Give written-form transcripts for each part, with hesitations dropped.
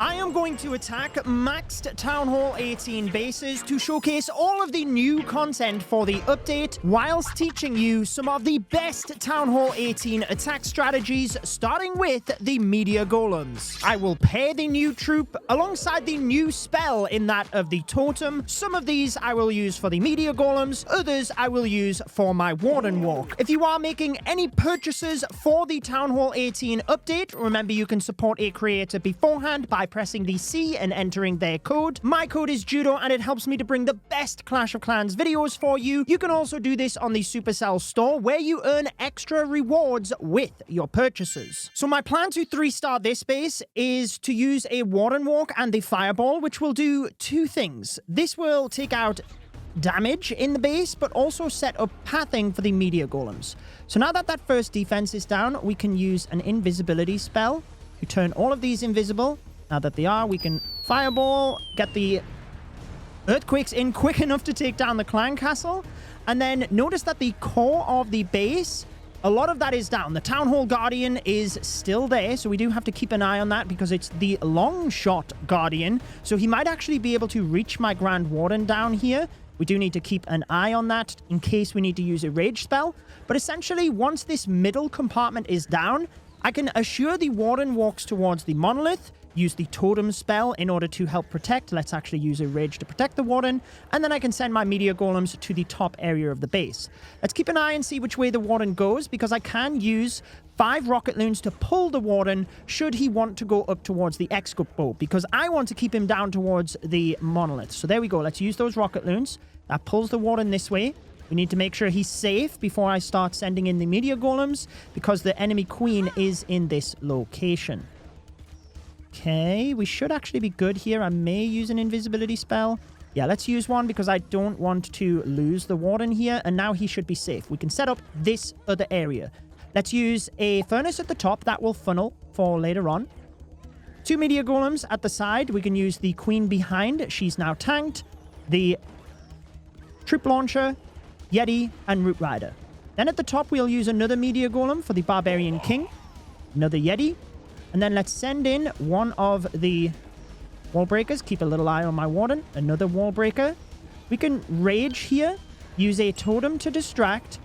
I am going to attack Maxed Town Hall 18 bases to showcase all of the new content for the update, whilst teaching you some of the best Town Hall 18 attack strategies, starting with the Meteor Golems. I will pair the new troop alongside the new spell in that of the Totem. Some of these I will use for the Meteor Golems, others I will use for my Warden walk. If you are making any purchases for the Town Hall 18 update, remember you can support a creator beforehand by pressing the C and entering their code. My code is Judo, and it helps me to bring the best Clash of Clans videos for you. You can also do this on the Supercell store, where you earn extra rewards with your purchases. So my plan to 3-star this base is to use a Warden walk and the Fireball, which will do two things. This will take out damage in the base, but also set up pathing for the Meteor Golems. So now that that first defense is down, we can use an invisibility spell to turn all of these invisible. Now that they are, we can Fireball, get the Earthquakes in quick enough to take down the Clan Castle. And then notice that the core of the base, a lot of that is down. The Town Hall Guardian is still there, so we do have to keep an eye on that because it's the long shot Guardian. So he might actually be able to reach my Grand Warden down here. We do need to keep an eye on that in case we need to use a rage spell. But essentially, once this middle compartment is down, I can assure the Warden walks towards the Monolith, use the Totem spell in order to help protect. Let's actually use a rage to protect the Warden, and then I can send my Meteor Golems to the top area of the base. Let's keep an eye and see which way the Warden goes, because I can use 5 rocket loons to pull the Warden should he want to go up towards the Expo, because I want to keep him down towards the Monolith. So there we go. Let's use those rocket loons. That pulls the Warden this way. We need to make sure he's safe before I start sending in the Meteor Golems, because the enemy queen is in this location. Okay, we should actually be good here. I may use an invisibility spell. Yeah, let's use one because I don't want to lose the Warden here. And now he should be safe. We can set up this other area. Let's use a furnace at the top. That will funnel for later on. 2 Meteor Golems at the side. We can use the queen behind. She's now tanked. The troop launcher, Yeti, and Root Rider. Then at the top, we'll use another Meteor Golem for the Barbarian King. Another Yeti. And then let's send in one of the wall breakers. Keep a little eye on my Warden. Another wall breaker. We can rage here. Use a Totem to distract.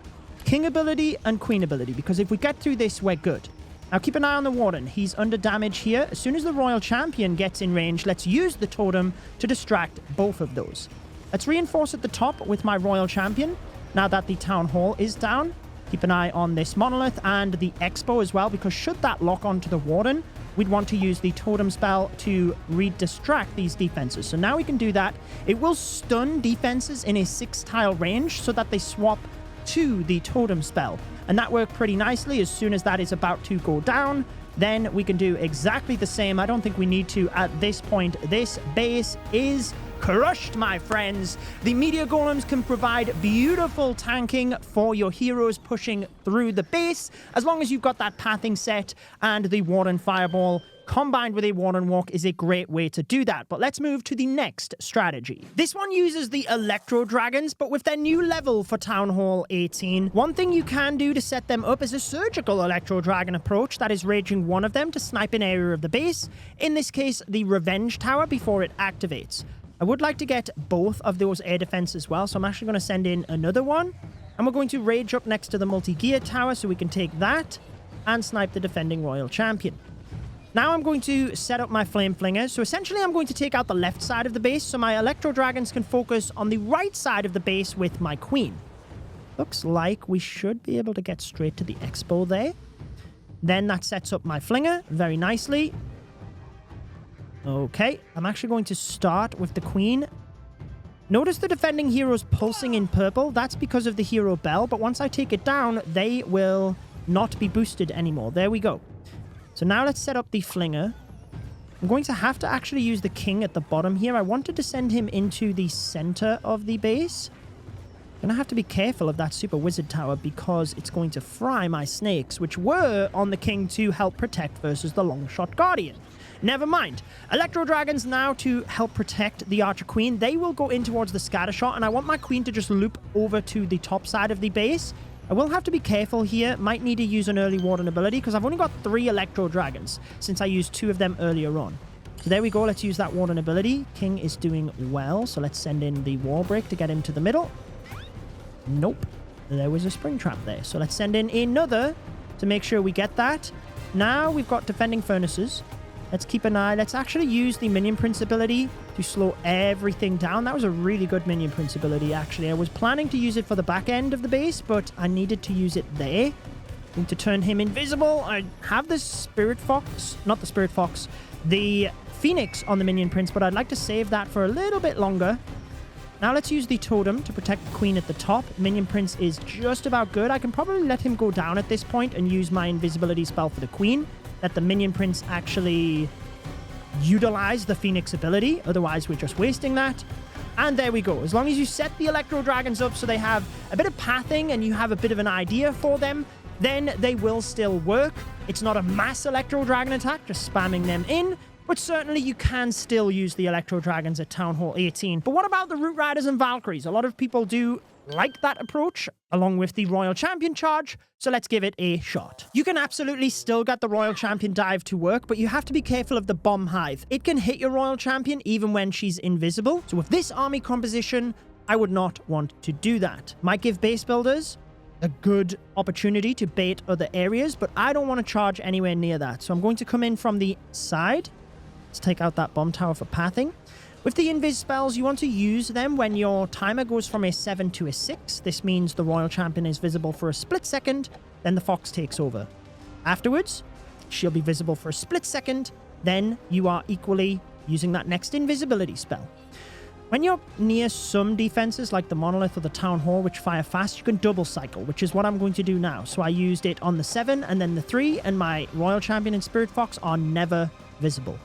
King ability and Queen ability. Because if we get through this, we're good. Now keep an eye on the Warden. He's under damage here. As soon as the Royal Champion gets in range, let's use the Totem to distract both of those. Let's reinforce at the top with my Royal Champion. Now that the Town Hall is down. Keep an eye on this Monolith and the Expo as well, because should that lock onto the Warden, we'd want to use the Totem spell to re-distract these defenses. So now we can do that. It will stun defenses in a 6-tile range so that they swap to the Totem spell. And that worked pretty nicely. As soon as that is about to go down, then we can do exactly the same. I don't think we need to at this point. This base is crushed, my friends. The Meteor Golems can provide beautiful tanking for your heroes pushing through the base, as long as you've got that pathing set, and the Warden Fireball combined with a Warden Walk is a great way to do that. But let's move to the next strategy. This one uses the Electro Dragons, but with their new level for Town Hall 18. One thing you can do to set them up is a surgical Electro Dragon approach that is raging one of them to snipe an area of the base, in this case the Revenge Tower, before it activates. I would like to get both of those air defense as well, so I'm actually going to send in another one. And we're going to rage up next to the multi-gear tower so we can take that and snipe the defending Royal Champion. Now I'm going to set up my Flame Flingers. So essentially I'm going to take out the left side of the base so my Electro Dragons can focus on the right side of the base with my Queen. Looks like we should be able to get straight to the Expo there. Then that sets up my Flinger very nicely. Okay, I'm actually going to start with the Queen. Notice the defending heroes pulsing in purple. That's because of the hero bell, but once I take it down, they will not be boosted anymore. There we go. So now let's set up the Flinger. I'm going to have to actually use the King at the bottom here. I wanted to send him into the center of the base. I'm going to have to be careful of that Super Wizard Tower because it's going to fry my snakes, which were on the King to help protect versus the Longshot Guardian. Never mind. Electro Dragons now to help protect the Archer Queen. They will go in towards the Scattershot, and I want my Queen to just loop over to the top side of the base. I will have to be careful here. Might need to use an early Warden ability because I've only got 3 Electro Dragons since I used 2 of them earlier on. So there we go. Let's use that Warden ability. King is doing well. So let's send in the wall break to get him to the middle. Nope. There was a spring trap there. So let's send in another to make sure we get that. Now we've got defending furnaces. Let's keep an eye. Let's actually use the minion prince ability to slow everything down. That was a really good minion prince ability, actually. I was planning to use it for the back end of the base, but I needed to use it there. Need to turn him invisible. I have the spirit fox, not the spirit fox, the phoenix on the minion prince, but I'd like to save that for a little bit longer. Now let's use the totem to protect the queen at the top. Minion prince is just about good. I can probably let him go down at this point and use my invisibility spell for the queen. Let the minion prince actually utilize the phoenix ability. Otherwise, we're just wasting that. And there we go. As long as you set the Electro Dragons up so they have a bit of pathing and you have a bit of an idea for them, then they will still work. It's not a mass Electro Dragon attack, just spamming them in. But certainly you can still use the Electro Dragons at Town Hall 18. But what about the Root Riders and Valkyries? A lot of people do like that approach, along with the Royal Champion charge, so let's give it a shot. You can absolutely still get the Royal Champion dive to work, but you have to be careful of the Bomb Hive. It can hit your Royal Champion even when she's invisible, so with this army composition, I would not want to do that. Might give base builders a good opportunity to bait other areas, but I don't want to charge anywhere near that, so I'm going to come in from the side. Let's take out that bomb tower for pathing. With the invis spells, you want to use them when your timer goes from a 7 to a 6. This means the Royal Champion is visible for a split second, then the Fox takes over. Afterwards, she'll be visible for a split second, then you are equally using that next invisibility spell. When you're near some defenses like the Monolith or the Town Hall, which fire fast, you can double cycle, which is what I'm going to do now. So I used it on the 7 and then the 3, and my Royal Champion and Spirit Fox are never visible.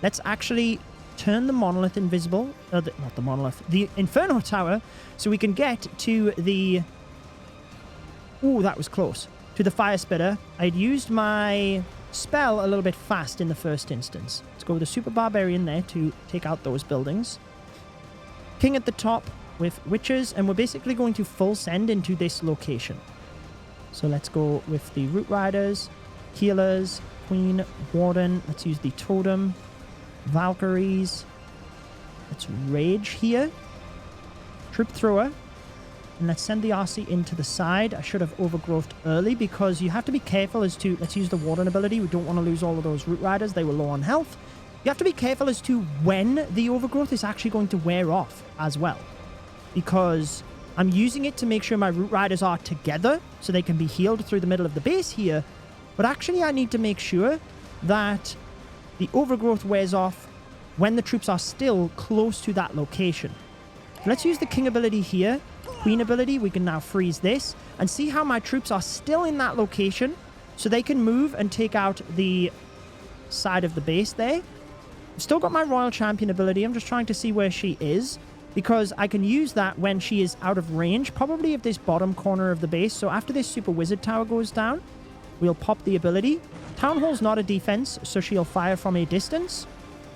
Let's actually turn the Monolith invisible, not the Monolith, the Inferno Tower, so we can get to the... Ooh, that was close. To the Fire Spitter. I'd used my spell a little bit fast in the first instance. Let's go with the Super Barbarian there to take out those buildings. King at the top with Witches, and we're basically going to full send into this location. So let's go with the Root Riders, Healers, Queen, Warden. Let's use the Totem. Valkyries. Let's rage here. Troop thrower. And let's send the RC into the side. I should have overgrowthed early because you have to be careful as to... Let's use the Warden ability. We don't want to lose all of those Root Riders. They were low on health. You have to be careful as to when the overgrowth is actually going to wear off as well. Because I'm using it to make sure my Root Riders are together so they can be healed through the middle of the base here. But actually I need to make sure that the overgrowth wears off when the troops are still close to that location. Let's use the King ability here. Queen ability, we can now freeze this and see how my troops are still in that location so they can move and take out the side of the base there. I've still got my Royal Champion ability. I'm just trying to see where she is because I can use that when she is out of range, probably of this bottom corner of the base. So after this Super Wizard Tower goes down, we'll pop the ability. Town Hall's not a defense, so she'll fire from a distance.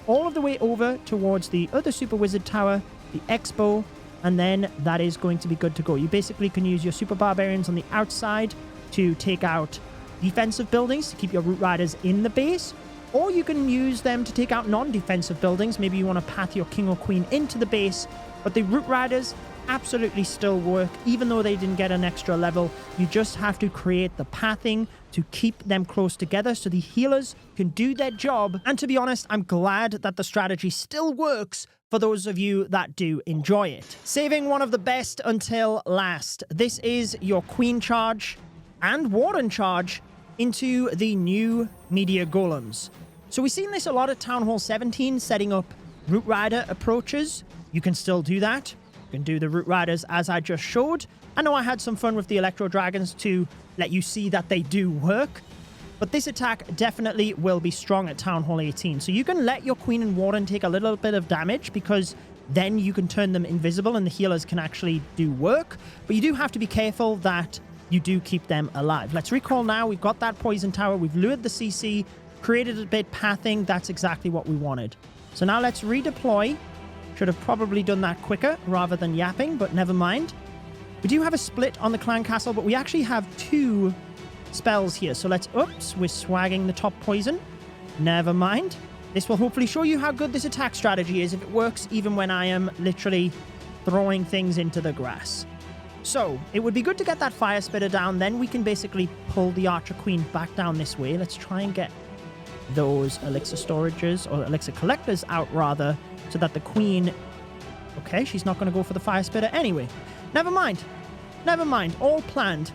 All of the way over towards the other Super Wizard Tower, the Expo, and then that is going to be good to go. You basically can use your Super Barbarians on the outside to take out defensive buildings to keep your Root Riders in the base, or you can use them to take out non-defensive buildings. Maybe you want to path your King or Queen into the base, but the Root Riders absolutely still work, even though they didn't get an extra level. You just have to create the pathing to keep them close together so the healers can do their job. And to be honest, I'm glad that the strategy still works for those of you that do enjoy it. Saving one of the best until last. This is your Queen charge and Warden charge into the new Meteor Golems. So we've seen this a lot at Town Hall 17, setting up Root Rider approaches. You can still do that. You can do the Root Riders as I just showed. I know I had some fun with the Electro Dragons to let you see that they do work, but this attack definitely will be strong at Town Hall 18. So you can let your Queen and Warden take a little bit of damage because then you can turn them invisible and the healers can actually do work. But you do have to be careful that you do keep them alive. Let's recall now. We've got that Poison Tower. We've lured the CC, created a bit pathing. That's exactly what we wanted. So now let's redeploy. Should have probably done that quicker rather than yapping, but never mind. We do have a split on the Clan Castle, but we actually have 2 spells here. So let's... Oops, we're swagging the top poison. Never mind. This will hopefully show you how good this attack strategy is if it works even when I am literally throwing things into the grass. So, it would be good to get that fire spitter down, then we can basically pull the Archer Queen back down this way. Let's try and get those elixir storages, or elixir collectors out rather, so that the Queen... Okay, she's not going to go for the fire spitter anyway. Never mind. Never mind. All planned.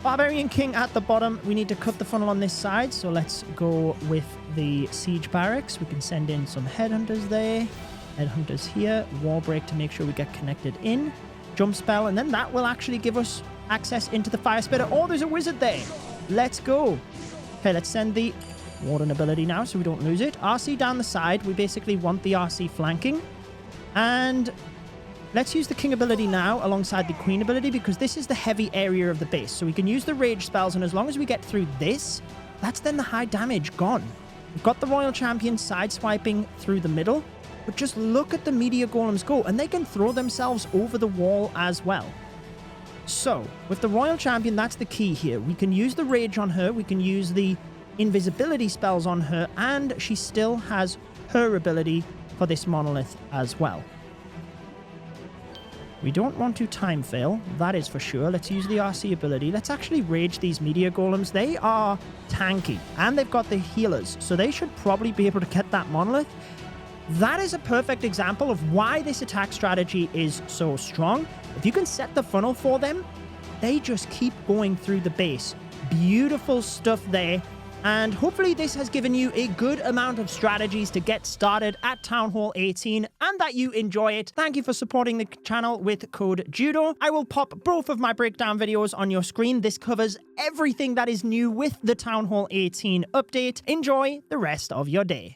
Barbarian King at the bottom. We need to cut the funnel on this side, so let's go with the siege barracks. We can send in some headhunters there. Headhunters here. Wall break to make sure we get connected in. Jump spell, and then that will actually give us access into the fire spitter. Oh, there's a wizard there. Let's go. Okay, let's send the Warden ability now so we don't lose it. RC down the side. We basically want the RC flanking. And let's use the King ability now alongside the Queen ability, because this is the heavy area of the base. So we can use the rage spells, and as long as we get through this, that's then the high damage gone. We've got the Royal Champion sideswiping through the middle. But just look at the Meteor Golems go, and they can throw themselves over the wall as well. So, with the Royal Champion, that's the key here. We can use the Rage on her, we can use the invisibility spells on her, and she still has her ability for this monolith as well. We don't want to time fail, that is for sure. Let's use the RC ability. Let's actually Rage these Meteor Golems. They are tanky, and they've got the healers, so they should probably be able to get that monolith. That is a perfect example of why this attack strategy is so strong. If you can set the funnel for them, they just keep going through the base. Beautiful stuff there. And hopefully this has given you a good amount of strategies to get started at Town Hall 18 and that you enjoy it. Thank you for supporting the channel with Code Judo. I will pop both of my breakdown videos on your screen. This covers everything that is new with the Town Hall 18 update. Enjoy the rest of your day.